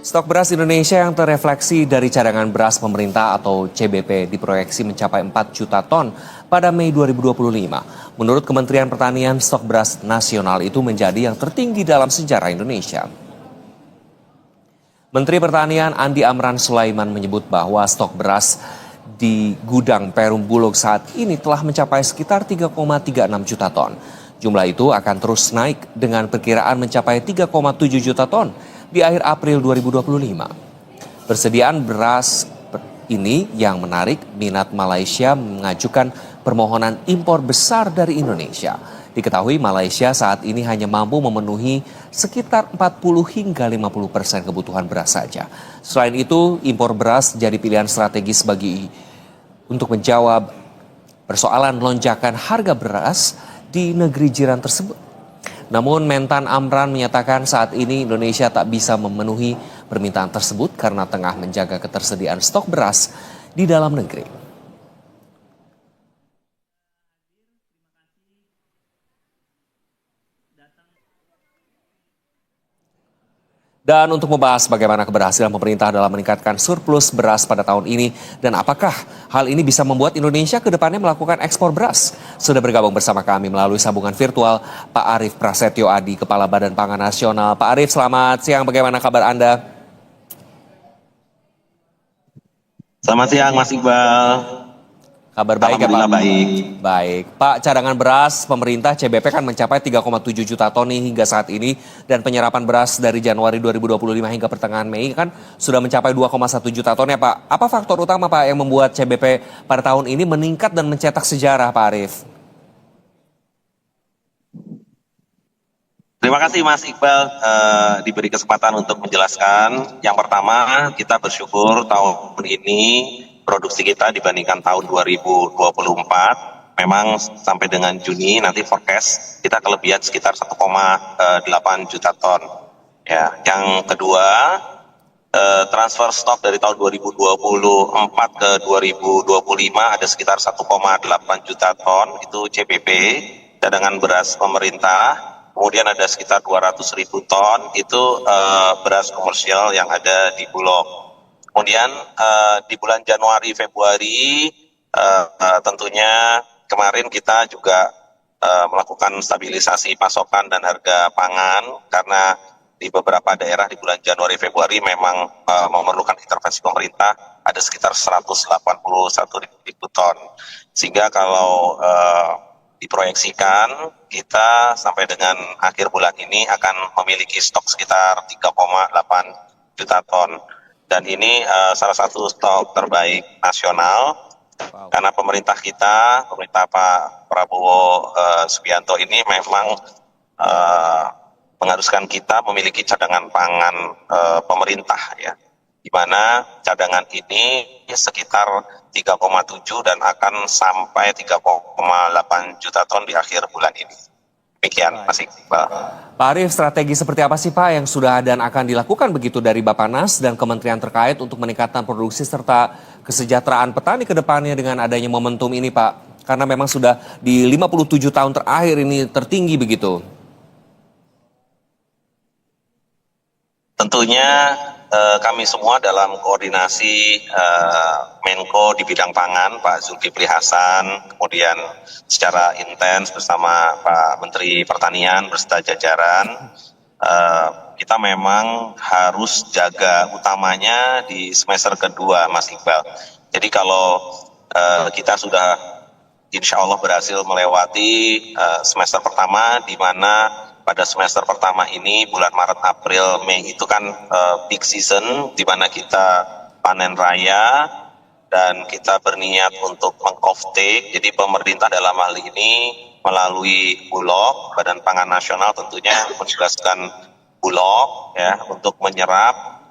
Stok beras Indonesia yang terrefleksi dari cadangan beras pemerintah atau CBP diproyeksi mencapai 4 juta ton pada Mei 2025. Menurut Kementerian Pertanian, stok beras nasional itu menjadi yang tertinggi dalam sejarah Indonesia. Menteri Pertanian Andi Amran Sulaiman menyebut bahwa stok beras di gudang Perum Bulog saat ini telah mencapai sekitar 3,36 juta ton. Jumlah itu akan terus naik dengan perkiraan mencapai 3,7 juta ton di akhir April 2025. Persediaan beras ini yang menarik minat Malaysia mengajukan permohonan impor besar dari Indonesia. Diketahui Malaysia saat ini hanya mampu memenuhi sekitar 40 hingga 50% kebutuhan beras saja. Selain itu, impor beras jadi pilihan strategis untuk menjawab persoalan lonjakan harga beras di negeri jiran tersebut. Namun Mentan Amran menyatakan saat ini Indonesia tak bisa memenuhi permintaan tersebut karena tengah menjaga ketersediaan stok beras di dalam negeri. Dan untuk membahas bagaimana keberhasilan pemerintah dalam meningkatkan surplus beras pada tahun ini dan apakah hal ini bisa membuat Indonesia ke depannya melakukan ekspor beras, sudah bergabung bersama kami melalui sambungan virtual Pak Arief Prasetyo Adi, Kepala Badan Pangan Nasional. Pak Arief, selamat siang. Bagaimana kabar Anda? Selamat siang Mas Iqbal. Kabar baik ya Pak? Alhamdulillah baik. Baik. Pak, cadangan beras pemerintah CBP kan mencapai 3,7 juta ton nih hingga saat ini. Dan penyerapan beras dari Januari 2025 hingga pertengahan Mei kan sudah mencapai 2,1 juta ton ya Pak. Apa faktor utama Pak yang membuat CBP pada tahun ini meningkat dan mencetak sejarah Pak Arief? Terima kasih Mas Iqbal diberi kesempatan untuk menjelaskan. Yang pertama, kita bersyukur tahun ini produksi kita dibandingkan tahun 2024 memang sampai dengan Juni nanti forecast kita kelebihan sekitar 1,8 juta ton. Ya, yang kedua, transfer stok dari tahun 2024 ke 2025 ada sekitar 1,8 juta ton, itu CBP, cadangan beras pemerintah. Kemudian ada sekitar 200.000 ton, itu beras komersial yang ada di Bulog. Kemudian di bulan Januari Februari tentunya kemarin kita juga melakukan stabilisasi pasokan dan harga pangan karena di beberapa daerah di bulan Januari Februari memang memerlukan intervensi pemerintah ada sekitar 181.000 ton. Sehingga kalau diproyeksikan kita sampai dengan akhir bulan ini akan memiliki stok sekitar 3,8 juta ton. Dan ini salah satu stok terbaik nasional karena pemerintah kita, pemerintah Pak Prabowo Subianto ini memang mengharuskan kita memiliki cadangan pangan pemerintah ya, di mana cadangan ini sekitar 3,7 dan akan sampai 3,8 juta ton di akhir bulan ini. Demikian, Mas Iqbal. Pak Arief, strategi seperti apa sih Pak yang sudah dan akan dilakukan begitu dari Bappenas dan kementerian terkait untuk meningkatkan produksi serta kesejahteraan petani ke depannya dengan adanya momentum ini Pak? Karena memang sudah di 57 tahun terakhir ini tertinggi begitu. Tentunya kami semua dalam koordinasi Menko di bidang pangan, Pak Zulkifli Hasan, kemudian secara intens bersama Pak Menteri Pertanian beserta jajaran, kita memang harus jaga utamanya di semester kedua, Mas Iqbal. Jadi kalau kita sudah insya Allah berhasil melewati semester pertama, di mana pada semester pertama ini bulan Maret, April, Mei itu kan peak season di mana kita panen raya dan kita berniat untuk meng-offtake. Jadi pemerintah dalam hal ini melalui Bulog, Badan Pangan Nasional tentunya menjelaskan Bulog ya untuk menyerap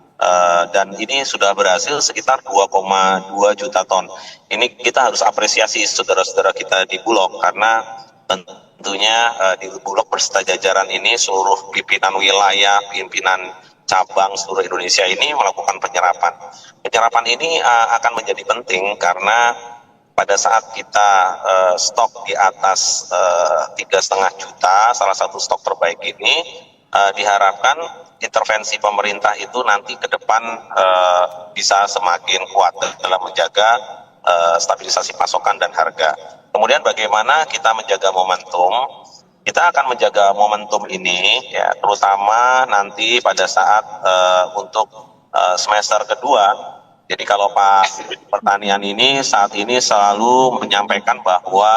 dan ini sudah berhasil sekitar 2,2 juta ton. Ini kita harus apresiasi saudara-saudara kita di Bulog karena tentunya di Bulog beserta jajaran ini seluruh pimpinan wilayah, pimpinan cabang seluruh Indonesia ini melakukan penyerapan. Penyerapan ini akan menjadi penting karena pada saat kita stok di atas 3,5 juta, salah satu stok terbaik ini, diharapkan intervensi pemerintah itu nanti ke depan bisa semakin kuat dalam menjaga stabilisasi pasokan dan harga. Kemudian bagaimana kita menjaga momentum? Kita akan menjaga momentum ini ya, terutama nanti pada saat untuk semester kedua. Jadi kalau Pak Pertanian ini saat ini selalu menyampaikan bahwa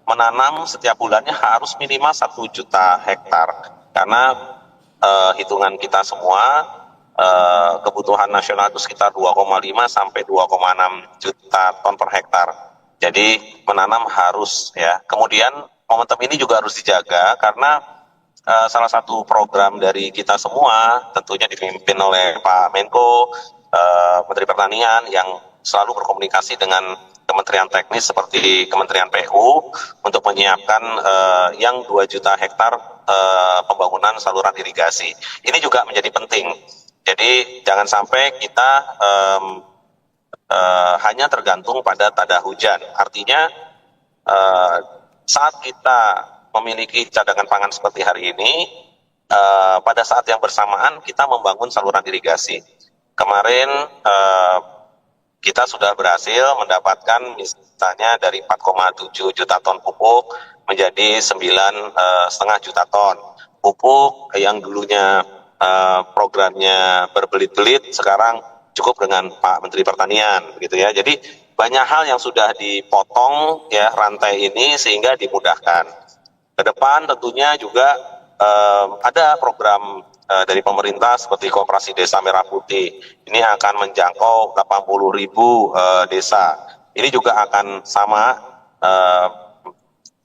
menanam setiap bulannya harus minimal 1 juta hektar. Karena hitungan kita semua kebutuhan nasional itu sekitar 2,5 sampai 2,6 juta ton per hektar. Jadi menanam harus ya. Kemudian momentum ini juga harus dijaga karena salah satu program dari kita semua tentunya dipimpin oleh Pak Menko, Menteri Pertanian yang selalu berkomunikasi dengan kementerian teknis seperti Kementerian PU untuk menyiapkan yang 2 juta hektar pembangunan saluran irigasi. Ini juga menjadi penting. Jadi jangan sampai kita hanya tergantung pada tada hujan. Artinya saat kita memiliki cadangan pangan seperti hari ini, pada saat yang bersamaan kita membangun saluran irigasi. Kemarin kita sudah berhasil mendapatkan misalnya dari 4,7 juta ton pupuk menjadi 9,5 juta ton. Pupuk yang dulunya programnya berbelit-belit sekarang cukup dengan Pak Menteri Pertanian begitu ya. Jadi banyak hal yang sudah dipotong ya rantai ini sehingga dimudahkan. Ke depan tentunya juga ada program dari pemerintah seperti Koperasi Desa Merah Putih. Ini akan menjangkau 80.000 desa. Ini juga akan sama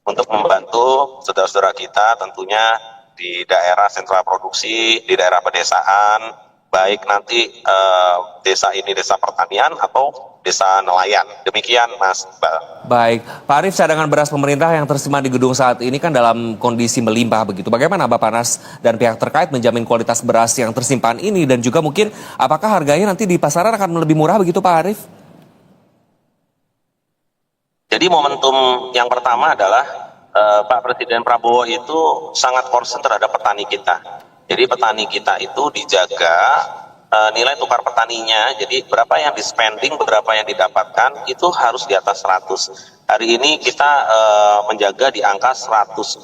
untuk membantu saudara-saudara kita tentunya di daerah sentra produksi, di daerah pedesaan, baik nanti desa ini desa pertanian atau desa nelayan. Demikian Mas Iqbal. Baik, Pak Arief, cadangan beras pemerintah yang tersimpan di gedung saat ini kan dalam kondisi melimpah begitu. Bagaimana Bappenas dan pihak terkait menjamin kualitas beras yang tersimpan ini dan juga mungkin apakah harganya nanti di pasaran akan lebih murah begitu Pak Arief? Jadi momentum yang pertama adalah Pak Presiden Prabowo itu sangat concern terhadap petani kita. Jadi petani kita itu dijaga nilai tukar petaninya, jadi berapa yang di spending, berapa yang didapatkan itu harus di atas 100. Hari ini kita menjaga di angka 106,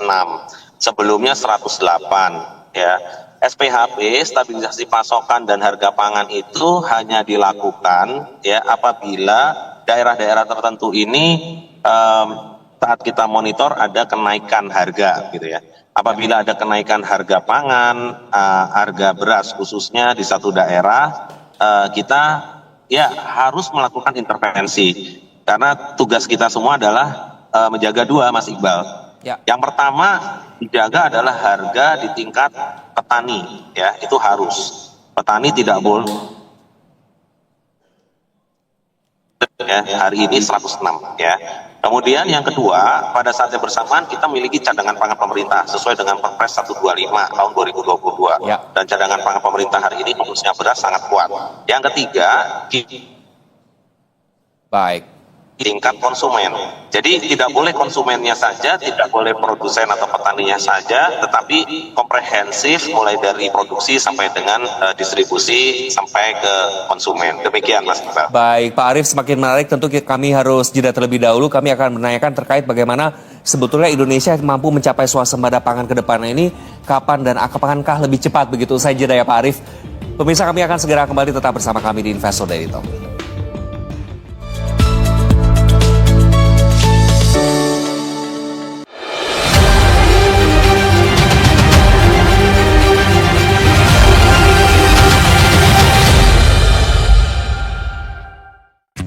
sebelumnya 108 ya. SPHP, stabilisasi pasokan dan harga pangan itu hanya dilakukan ya apabila daerah-daerah tertentu ini saat kita monitor ada kenaikan harga gitu ya. Apabila ada kenaikan harga pangan, harga beras khususnya di satu daerah, kita ya harus melakukan intervensi. Karena tugas kita semua adalah menjaga dua, Mas Iqbal. Ya. Yang pertama dijaga adalah harga di tingkat petani, ya itu harus. Petani tidak boleh. Ya, hari ini 106 ya. Kemudian yang kedua, pada saat yang bersamaan kita memiliki cadangan pangan pemerintah sesuai dengan Perpres 125 tahun 2022. Ya. Dan cadangan pangan pemerintah hari ini khususnya beras sangat kuat. Yang ketiga, baik, tingkat konsumen. Jadi tidak boleh konsumennya saja, tidak boleh produsen atau petaninya saja, tetapi komprehensif mulai dari produksi sampai dengan distribusi sampai ke konsumen. Demikian Mas Iqbal. Baik, Pak Arief, semakin menarik tentu kami harus jeda terlebih dahulu. Kami akan menanyakan terkait bagaimana sebetulnya Indonesia mampu mencapai swasembada pangan ke depan ini, kapan dan akankah lebih cepat begitu. Saya jeda ya Pak Arief. Pemirsa, kami akan segera kembali, tetap bersama kami di Investor Daily Talk.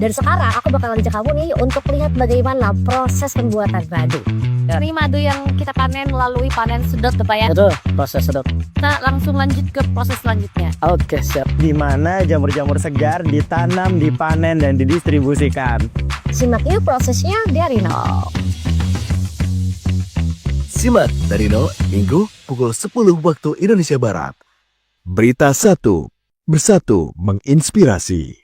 Dan sekarang aku bakal ngajak kamu nih untuk lihat bagaimana proses pembuatan madu. Ini madu yang kita panen melalui panen sedot Bapak ya? Betul, proses sedot. Kita langsung lanjut ke proses selanjutnya. Oke, siap. Di mana jamur-jamur segar ditanam, dipanen, dan didistribusikan. Simak yuk prosesnya dari nol. Simak dari nol, Minggu pukul 10 waktu Indonesia Barat. Berita 1, bersatu menginspirasi.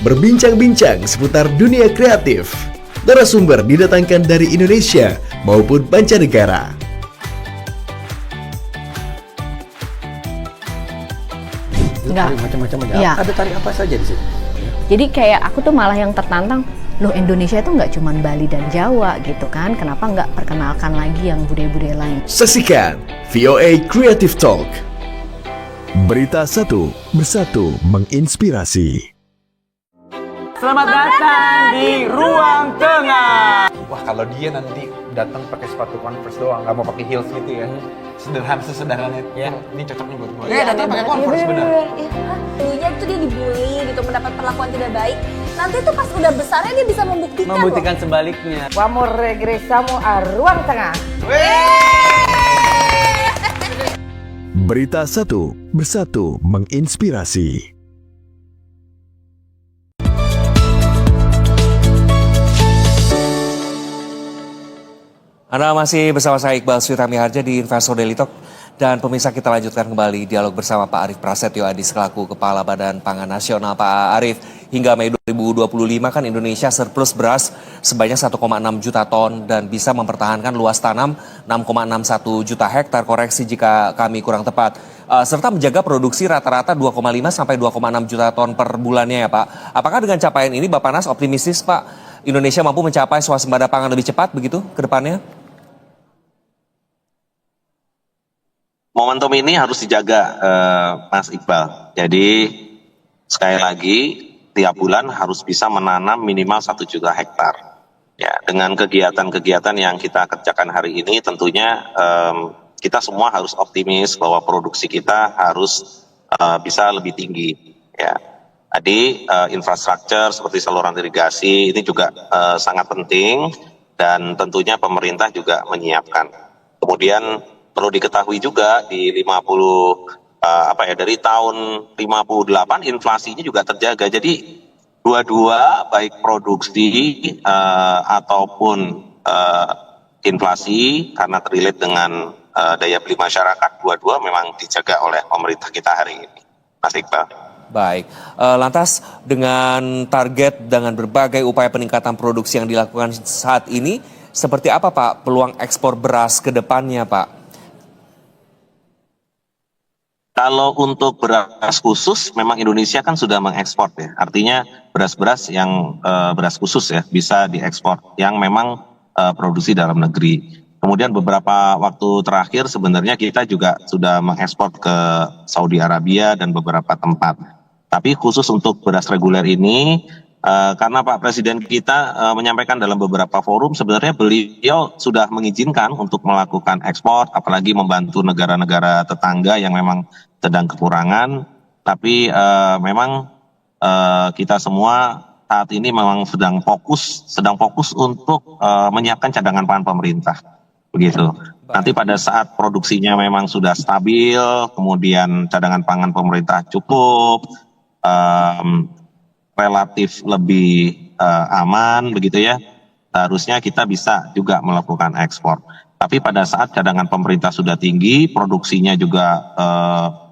berbincang-bincang seputar dunia kreatif. Narasumber didatangkan dari Indonesia maupun mancanegara. Enggak. Macam-macam aja. Iya. Ada tari apa saja di sini? Jadi kayak aku tuh malah yang tertantang, loh Indonesia itu nggak cuma Bali dan Jawa gitu kan, kenapa nggak perkenalkan lagi yang budaya-budaya lain? Saksikan VOA Creative Talk. Berita satu, bersatu menginspirasi. Selamat datang di Ruang Tengah. Wah, kalau dia nanti datang pakai sepatu Converse doang, nggak mau pakai heels gitu ya. Sesederhana itu. Ini cocok nih buat gue. Datang pakai Converse bener. Dulunya itu dia dibully gitu, mendapat perlakuan tidak baik. Nanti tuh pas udah besarnya dia bisa membuktikan loh. Sebaliknya. Vamos regresamos a Ruang Tengah. Berita satu, bersatu menginspirasi. Anda masih bersama saya Iqbal Switami Harja di Investor Daily Talk. Dan pemirsa, kita lanjutkan kembali dialog bersama Pak Arief Prasetyo Adi selaku Kepala Badan Pangan Nasional. Pak Arief, hingga Mei 2025 kan Indonesia surplus beras sebanyak 1,6 juta ton dan bisa mempertahankan luas tanam 6,61 juta hektar, koreksi jika kami kurang tepat. Serta menjaga produksi rata-rata 2,5 sampai 2,6 juta ton per bulannya ya Pak. Apakah dengan capaian ini Bappenas optimistis Pak Indonesia mampu mencapai swasembada pangan lebih cepat begitu ke depannya? Momentum ini harus dijaga, Mas Iqbal. Jadi sekali lagi tiap bulan harus bisa menanam minimal 1 juta hektar. Ya, dengan kegiatan-kegiatan yang kita kerjakan hari ini, tentunya kita semua harus optimis bahwa produksi kita harus bisa lebih tinggi. Ya, tadi infrastruktur seperti saluran irigasi ini juga sangat penting dan tentunya pemerintah juga menyiapkan. Kemudian perlu diketahui juga di 50 dari tahun 58 inflasinya juga terjaga. Jadi dua-dua baik produksi ataupun inflasi karena terrelate dengan daya beli masyarakat, dua-dua memang dijaga oleh pemerintah kita hari ini, Mas Iqbal. Baik, lantas dengan target dengan berbagai upaya peningkatan produksi yang dilakukan saat ini, seperti apa Pak peluang ekspor beras ke depannya Pak? Kalau untuk beras khusus, memang Indonesia kan sudah mengekspor ya. Artinya beras-beras yang beras khusus ya bisa diekspor yang memang produksi dalam negeri. Kemudian beberapa waktu terakhir sebenarnya kita juga sudah mengekspor ke Saudi Arabia dan beberapa tempat. Tapi khusus untuk beras reguler ini, karena Pak Presiden kita menyampaikan dalam beberapa forum, sebenarnya beliau sudah mengizinkan untuk melakukan ekspor, apalagi membantu negara-negara tetangga yang memang sedang kekurangan. Tapi memang kita semua saat ini memang sedang fokus untuk menyiapkan cadangan pangan pemerintah, begitu. Nanti pada saat produksinya memang sudah stabil, kemudian cadangan pangan pemerintah cukup, relatif lebih aman begitu ya, harusnya kita bisa juga melakukan ekspor. Tapi pada saat cadangan pemerintah sudah tinggi, produksinya juga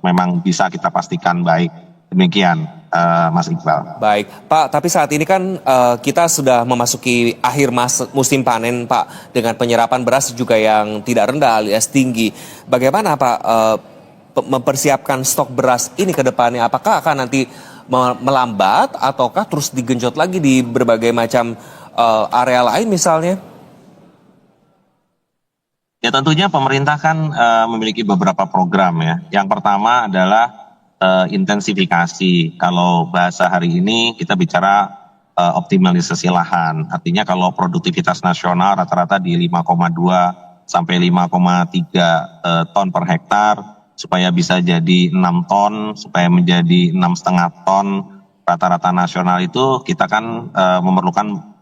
memang bisa kita pastikan baik. Demikian Mas Iqbal. Baik Pak, tapi saat ini kan kita sudah memasuki akhir musim panen Pak, dengan penyerapan beras juga yang tidak rendah alias tinggi. Bagaimana Pak mempersiapkan stok beras ini ke depannya? Apakah akan nanti melambat ataukah terus digenjot lagi di berbagai macam area lain misalnya? Ya tentunya pemerintah kan memiliki beberapa program ya. Yang pertama adalah intensifikasi. Kalau bahasa hari ini kita bicara optimalisasi lahan. Artinya kalau produktivitas nasional rata-rata di 5,2 sampai 5,3 ton per hektar, supaya bisa jadi 6 ton, supaya menjadi 6,5 ton rata-rata nasional itu kita kan memerlukan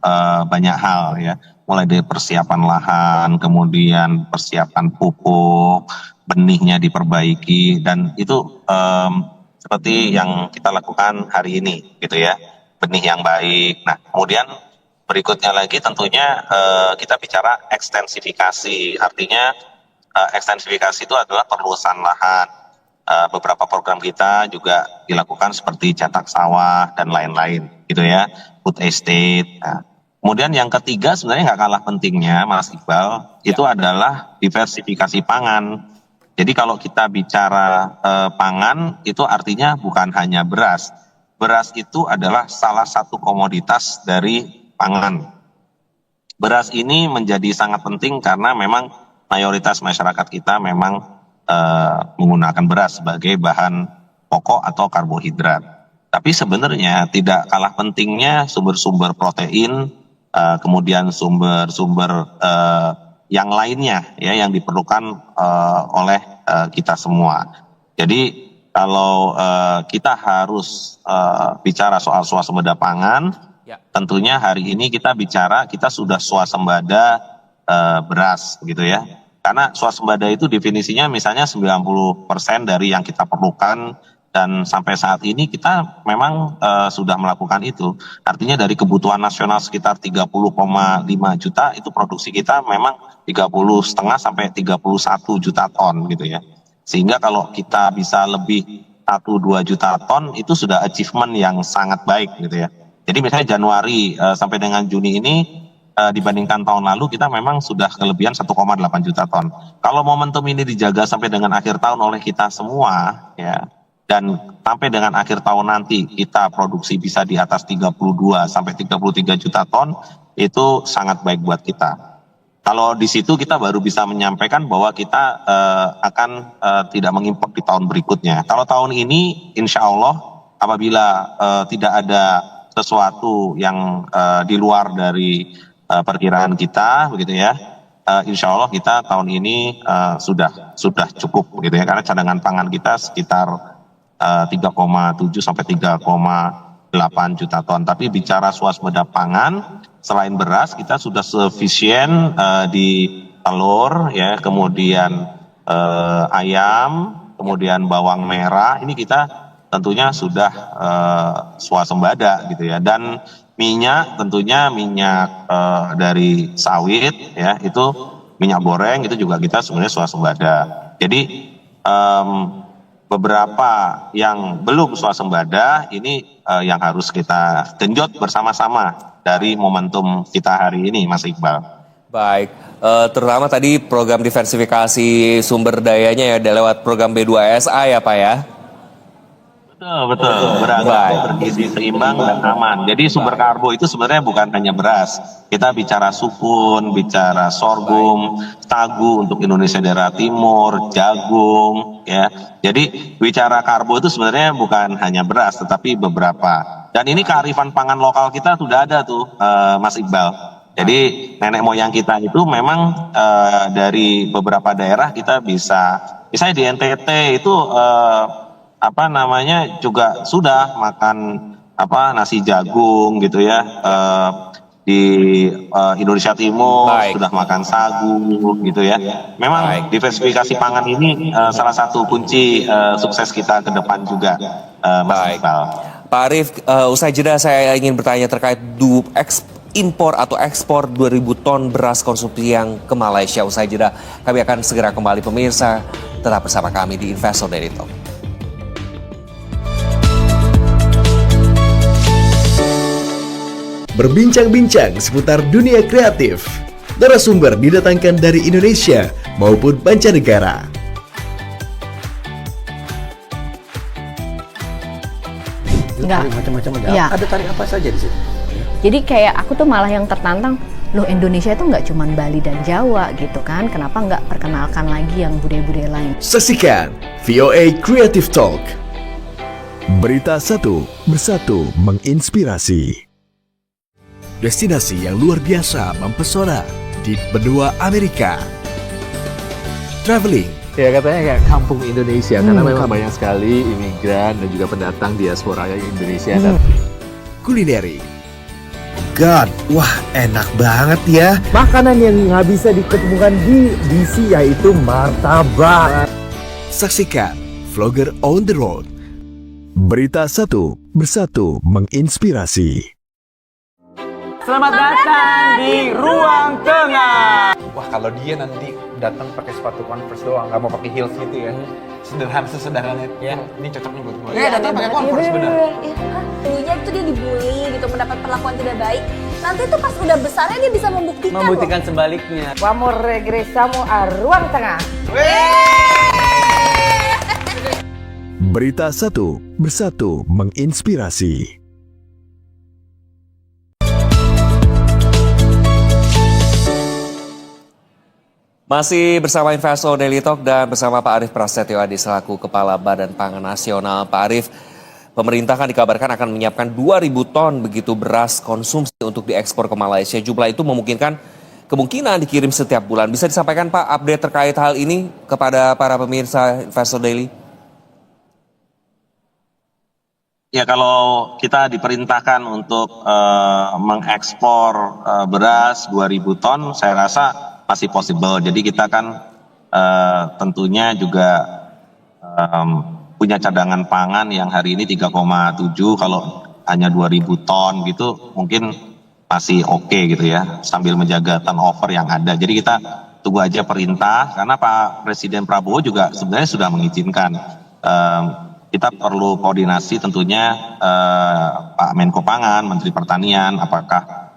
banyak hal ya, mulai dari persiapan lahan, kemudian persiapan pupuk, benihnya diperbaiki, dan itu seperti yang kita lakukan hari ini gitu ya, benih yang baik. Nah kemudian berikutnya lagi tentunya kita bicara ekstensifikasi, artinya ekstensifikasi itu adalah perluasan lahan. beberapa program kita juga dilakukan seperti cetak sawah dan lain-lain gitu ya, food estate. Nah, kemudian yang ketiga sebenarnya nggak kalah pentingnya Mas Iqbal, itu adalah diversifikasi pangan. Jadi kalau kita bicara pangan itu artinya bukan hanya beras. Beras itu adalah salah satu komoditas dari pangan. Beras ini menjadi sangat penting karena memang mayoritas masyarakat kita memang menggunakan beras sebagai bahan pokok atau karbohidrat. Tapi sebenarnya tidak kalah pentingnya sumber-sumber protein, kemudian sumber-sumber yang lainnya ya yang diperlukan oleh kita semua. Jadi kalau kita harus bicara soal swasembada pangan, tentunya hari ini kita sudah swasembada beras gitu ya. Karena swasembada itu definisinya misalnya 90% dari yang kita perlukan, dan sampai saat ini kita memang sudah melakukan itu. Artinya dari kebutuhan nasional sekitar 30,5 juta, itu produksi kita memang 30,5 sampai 31 juta ton gitu ya. Sehingga kalau kita bisa lebih 1-2 juta ton itu sudah achievement yang sangat baik gitu ya. Jadi misalnya Januari sampai dengan Juni ini dibandingkan tahun lalu kita memang sudah kelebihan 1,8 juta ton. Kalau momentum ini dijaga sampai dengan akhir tahun oleh kita semua ya, dan sampai dengan akhir tahun nanti kita produksi bisa di atas 32 sampai 33 juta ton, itu sangat baik buat kita. Kalau di situ kita baru bisa menyampaikan bahwa kita akan tidak mengimpor di tahun berikutnya. Kalau tahun ini insya Allah apabila tidak ada sesuatu yang di luar dari perkiraan kita begitu ya, insya Allah kita tahun ini sudah cukup gitu ya, karena cadangan pangan kita sekitar 3,7 sampai 3,8 juta ton. Tapi bicara swasembada pangan, selain beras kita sudah sufisien di telur ya, kemudian ayam, kemudian bawang merah, ini kita tentunya sudah swasembada gitu ya. Dan minyak, tentunya minyak dari sawit ya, itu minyak goreng itu juga kita sebenarnya swasembada. Jadi beberapa yang belum swasembada ini yang harus kita genjot bersama-sama dari momentum kita hari ini, Mas Iqbal. Baik, terutama tadi program diversifikasi sumber dayanya ya lewat program B2SA ya Pak ya? Betul, beras bergizi seimbang dan aman. Jadi sumber karbo itu sebenarnya bukan hanya beras. Kita bicara sukun, bicara sorghum, sagu untuk Indonesia daerah timur, jagung, ya. Jadi bicara karbo itu sebenarnya bukan hanya beras, tetapi beberapa. Dan ini kearifan pangan lokal kita sudah ada tuh, Mas Iqbal. Jadi nenek moyang kita itu memang dari beberapa daerah kita bisa, misalnya di NTT itu juga sudah makan nasi jagung gitu ya, di Indonesia Timur sudah makan sagu gitu ya. Memang diversifikasi pangan ini salah satu kunci sukses kita ke depan juga, Mas Iqbal. Pak Arief, usai jeda saya ingin bertanya terkait impor atau ekspor 2.000 ton beras konsumsi yang ke Malaysia. Usai jeda kami akan segera kembali, pemirsa tetap bersama kami di Investor Daily Talk. Berbincang-bincang seputar dunia kreatif. Narasumber didatangkan dari Indonesia maupun mancanegara. Enggak. Macam-macam ada. Ya. Ada tarik apa saja di situ? Jadi kayak aku tuh malah yang tertantang, loh Indonesia itu nggak cuma Bali dan Jawa gitu kan, kenapa nggak perkenalkan lagi yang budaya-budaya lain? Saksikan VOA Creative Talk. Berita satu, bersatu menginspirasi. Destinasi yang luar biasa mempesona di benua Amerika. Traveling. Ya katanya kayak kampung Indonesia karena memang banyak sekali imigran dan juga pendatang diaspora Indonesia. Dan Kulineri. God, wah enak banget ya. Makanan yang nggak bisa diketemukan di DC yaitu martabak. Saksikan Vlogger on the Road. Berita satu, bersatu menginspirasi. Selamat datang di Ruang Tengah. Wah, Kalau dia nanti datang pakai sepatu Converse doang, nggak mau pakai heels gitu ya, sesederhana itu, ini cocok nih buat gue. Datang pakai Converse bener. Dulunya itu dia dibully gitu, mendapat perlakuan tidak baik. Nanti tuh pas udah besarnya dia bisa membuktikan loh. sebaliknya. Vamos regresamos a ruang tengah. Berita 1, Bersatu menginspirasi. Masih bersama Investo Daily Talk dan bersama Pak Arief Prasetyo Adi selaku Kepala Badan Pangan Nasional. Pak Arief, pemerintah kan dikabarkan akan menyiapkan 2.000 ton begitu beras konsumsi untuk diekspor ke Malaysia. Jumlah itu kemungkinan dikirim setiap bulan. Bisa disampaikan Pak update terkait hal ini kepada para pemirsa Investo Daily? Ya, kalau kita diperintahkan untuk mengekspor beras 2.000 ton, saya rasa masih possible. Jadi kita kan tentunya juga punya cadangan pangan yang hari ini 3,7, kalau hanya 2.000 ton gitu mungkin masih oke gitu ya, sambil menjaga turnover yang ada. Jadi kita tunggu aja perintah, karena Pak Presiden Prabowo juga sebenarnya sudah mengizinkan. Kita perlu koordinasi tentunya Pak Menko Pangan, Menteri Pertanian, apakah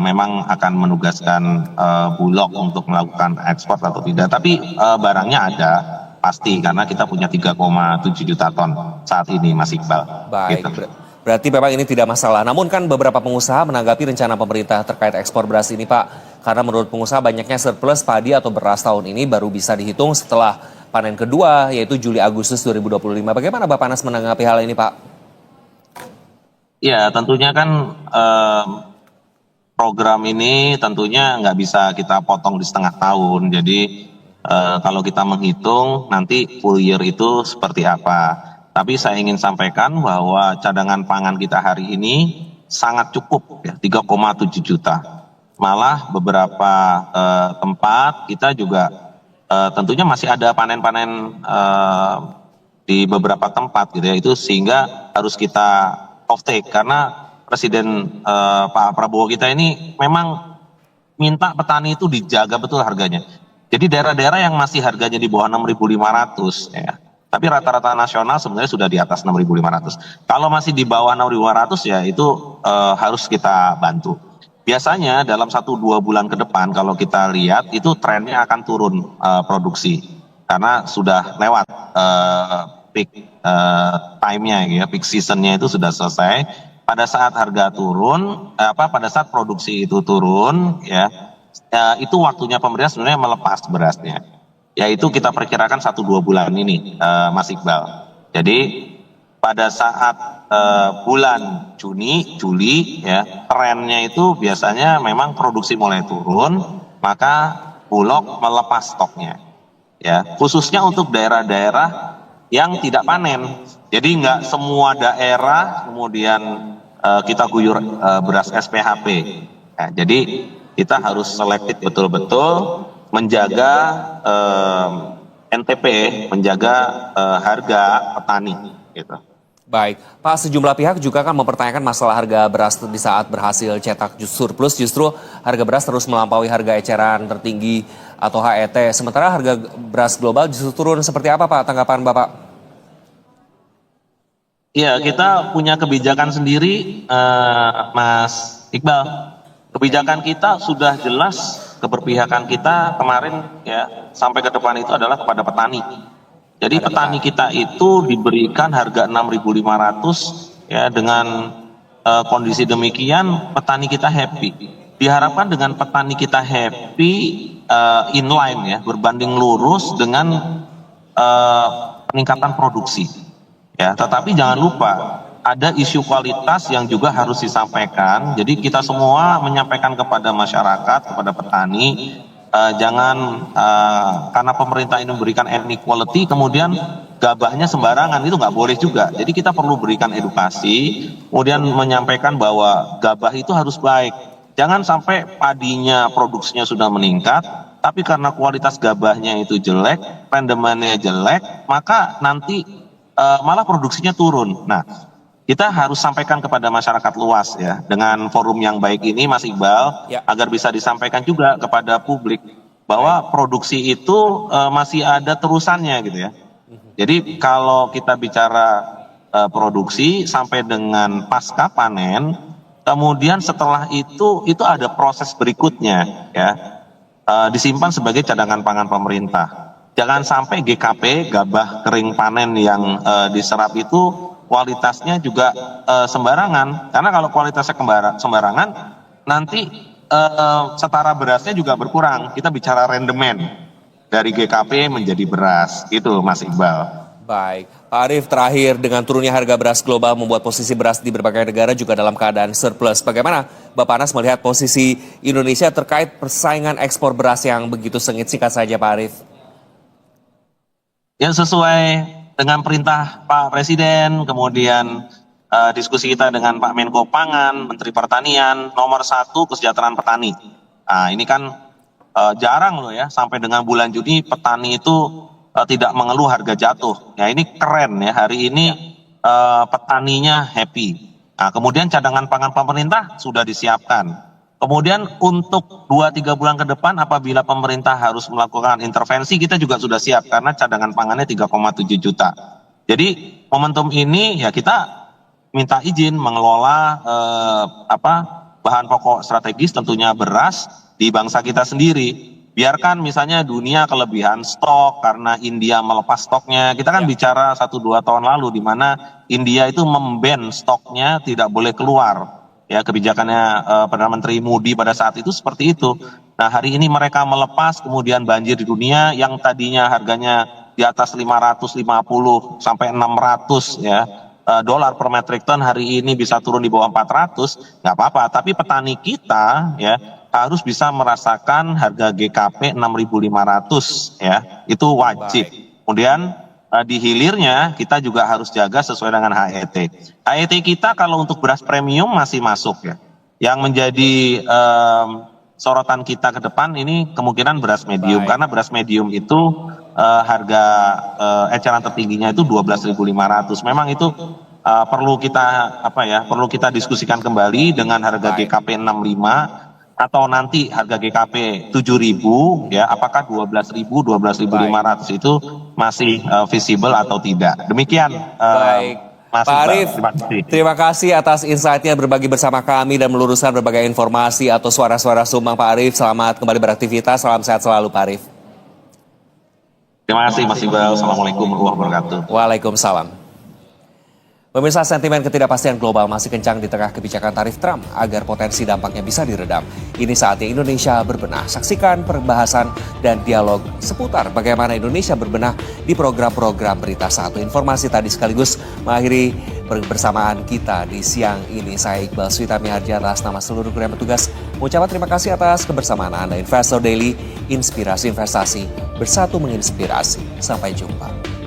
memang akan menugaskan Bulog untuk melakukan ekspor atau tidak. Tapi barangnya ada pasti, karena kita punya 3,7 juta ton saat ini, Mas Iqbal. Baik, Gitu. berarti memang ini tidak masalah. Namun kan beberapa pengusaha menanggapi rencana pemerintah terkait ekspor beras ini Pak. Karena menurut pengusaha banyaknya surplus padi atau beras tahun ini baru bisa dihitung setelah panen kedua, yaitu Juli-Agustus 2025. Bagaimana Bapanas menanggapi hal ini Pak? Ya, tentunya kan program ini tentunya nggak bisa kita potong di setengah tahun. Jadi kalau kita menghitung nanti full year itu seperti apa. Tapi saya ingin sampaikan bahwa cadangan pangan kita hari ini sangat cukup ya, 3,7 juta. Malah beberapa tempat kita juga tentunya masih ada panen-panen di beberapa tempat gitu ya. Itu sehingga harus kita off take, karena Presiden Pak Prabowo kita ini memang minta petani itu dijaga betul harganya. Jadi daerah-daerah yang masih harganya di bawah 6.500 ya, tapi rata-rata nasional sebenarnya sudah di atas 6.500. Kalau masih di bawah 6.500 ya itu harus kita bantu. Biasanya dalam 1-2 bulan ke depan kalau kita lihat itu trennya akan turun produksi, karena sudah lewat peak time-nya ya, peak season-nya itu sudah selesai. Pada saat harga turun, pada saat produksi itu turun, itu waktunya pemerintah sebenarnya melepas berasnya. Yaitu kita perkirakan 1-2 bulan ini, Mas Iqbal. Jadi pada saat bulan Juni, Juli, ya trennya itu biasanya memang produksi mulai turun, maka Bulog melepas stoknya. Ya, khususnya untuk daerah-daerah yang tidak panen. Jadi nggak semua daerah kemudian kita guyur beras SPHP. Nah, jadi kita harus selektif betul-betul menjaga NTP, menjaga harga petani. Gitu. Baik, Pak, sejumlah pihak juga kan mempertanyakan masalah harga beras di saat berhasil cetak surplus. Justru harga beras terus melampaui harga eceran tertinggi atau HET. Sementara harga beras global justru turun. Seperti apa Pak tanggapan Bapak? Ya, kita punya kebijakan sendiri, Mas Iqbal. Kebijakan kita sudah jelas, keberpihakan kita kemarin ya sampai ke depan itu adalah kepada petani. Jadi petani kita itu diberikan harga 6.500 ya, dengan kondisi demikian petani kita happy. Diharapkan dengan petani kita happy inline ya, berbanding lurus dengan peningkatan produksi. Ya, tetapi jangan lupa ada isu kualitas yang juga harus disampaikan. Jadi kita semua menyampaikan kepada masyarakat, kepada petani, jangan karena pemerintah ini memberikan inequality kemudian gabahnya sembarangan, itu nggak boleh juga. Jadi kita perlu berikan edukasi, kemudian menyampaikan bahwa gabah itu harus baik. Jangan sampai padinya produksinya sudah meningkat, tapi karena kualitas gabahnya itu jelek, rendemannya jelek, maka nanti malah produksinya turun. Nah, kita harus sampaikan kepada masyarakat luas ya, dengan forum yang baik ini Mas Iqbal, agar bisa disampaikan juga kepada publik bahwa produksi itu masih ada terusannya gitu ya. Jadi kalau kita bicara produksi sampai dengan pasca panen, kemudian setelah itu ada proses berikutnya ya, disimpan sebagai cadangan pangan pemerintah. Jangan sampai GKP, gabah kering panen yang diserap itu kualitasnya juga sembarangan, karena kalau kualitasnya sembarangan nanti setara berasnya juga berkurang. Kita bicara rendemen dari GKP menjadi beras, itu Mas Iqbal. Baik, Pak Arief, terakhir, dengan turunnya harga beras global membuat posisi beras di berbagai negara juga dalam keadaan surplus. Bagaimana Bapak Anas melihat posisi Indonesia terkait persaingan ekspor beras yang begitu sengit? Singkat saja Pak Arief. Yang sesuai dengan perintah Pak Presiden, kemudian diskusi kita dengan Pak Menko Pangan, Menteri Pertanian, nomor 1 kesejahteraan petani. Nah ini kan jarang loh ya, sampai dengan bulan Juni petani itu tidak mengeluh harga jatuh. Ya ini keren ya, hari ini petaninya happy. Nah kemudian cadangan pangan pemerintah sudah disiapkan. Kemudian untuk 2-3 bulan ke depan apabila pemerintah harus melakukan intervensi, kita juga sudah siap karena cadangan pangannya 3,7 juta. Jadi momentum ini ya kita minta izin mengelola bahan pokok strategis, tentunya beras di bangsa kita sendiri. Biarkan misalnya dunia kelebihan stok karena India melepas stoknya. Kita kan bicara 1-2 tahun lalu di mana India itu memban stoknya, tidak boleh keluar. Ya kebijakannya Perdana Menteri Modi pada saat itu seperti itu. Nah hari ini mereka melepas, kemudian banjir di dunia yang tadinya harganya di atas 550 sampai 600 ya dolar per metric ton, hari ini bisa turun di bawah 400, nggak apa-apa. Tapi petani kita ya harus bisa merasakan harga GKP 6.500 ya, itu wajib. Kemudian di hilirnya kita juga harus jaga sesuai dengan HET. HET kita kalau untuk beras premium masih masuk ya. Yang menjadi sorotan kita ke depan ini kemungkinan beras medium. Karena beras medium itu harga eceran tertingginya itu 12.500. Memang itu perlu kita diskusikan kembali dengan harga GKP 65 atau nanti harga GKP 7.000 ya, apakah 12.000 12.500 itu masih visible atau tidak. Demikian Mas Pak Arief, Iqbal. terima kasih atas insight-nya berbagi bersama kami dan meluruskan berbagai informasi atau suara-suara sumbang Pak Arief. Selamat kembali beraktivitas, salam sehat selalu Pak Arief. Terima kasih Mas Iqbal. Assalamualaikum warahmatullahi wabarakatuh. Waalaikumsalam. Pemirsa, sentimen ketidakpastian global masih kencang di tengah kebijakan tarif Trump agar potensi dampaknya bisa diredam. Ini saatnya Indonesia berbenah. Saksikan perbahasan dan dialog seputar bagaimana Indonesia berbenah di program-program Berita Satu. Informasi tadi sekaligus mengakhiri bersamaan kita di siang ini. Saya Iqbal Switami Harja atas nama seluruh kru yang bertugas mengucapkan terima kasih atas kebersamaan Anda. Investor Daily, inspirasi investasi, bersatu menginspirasi. Sampai jumpa.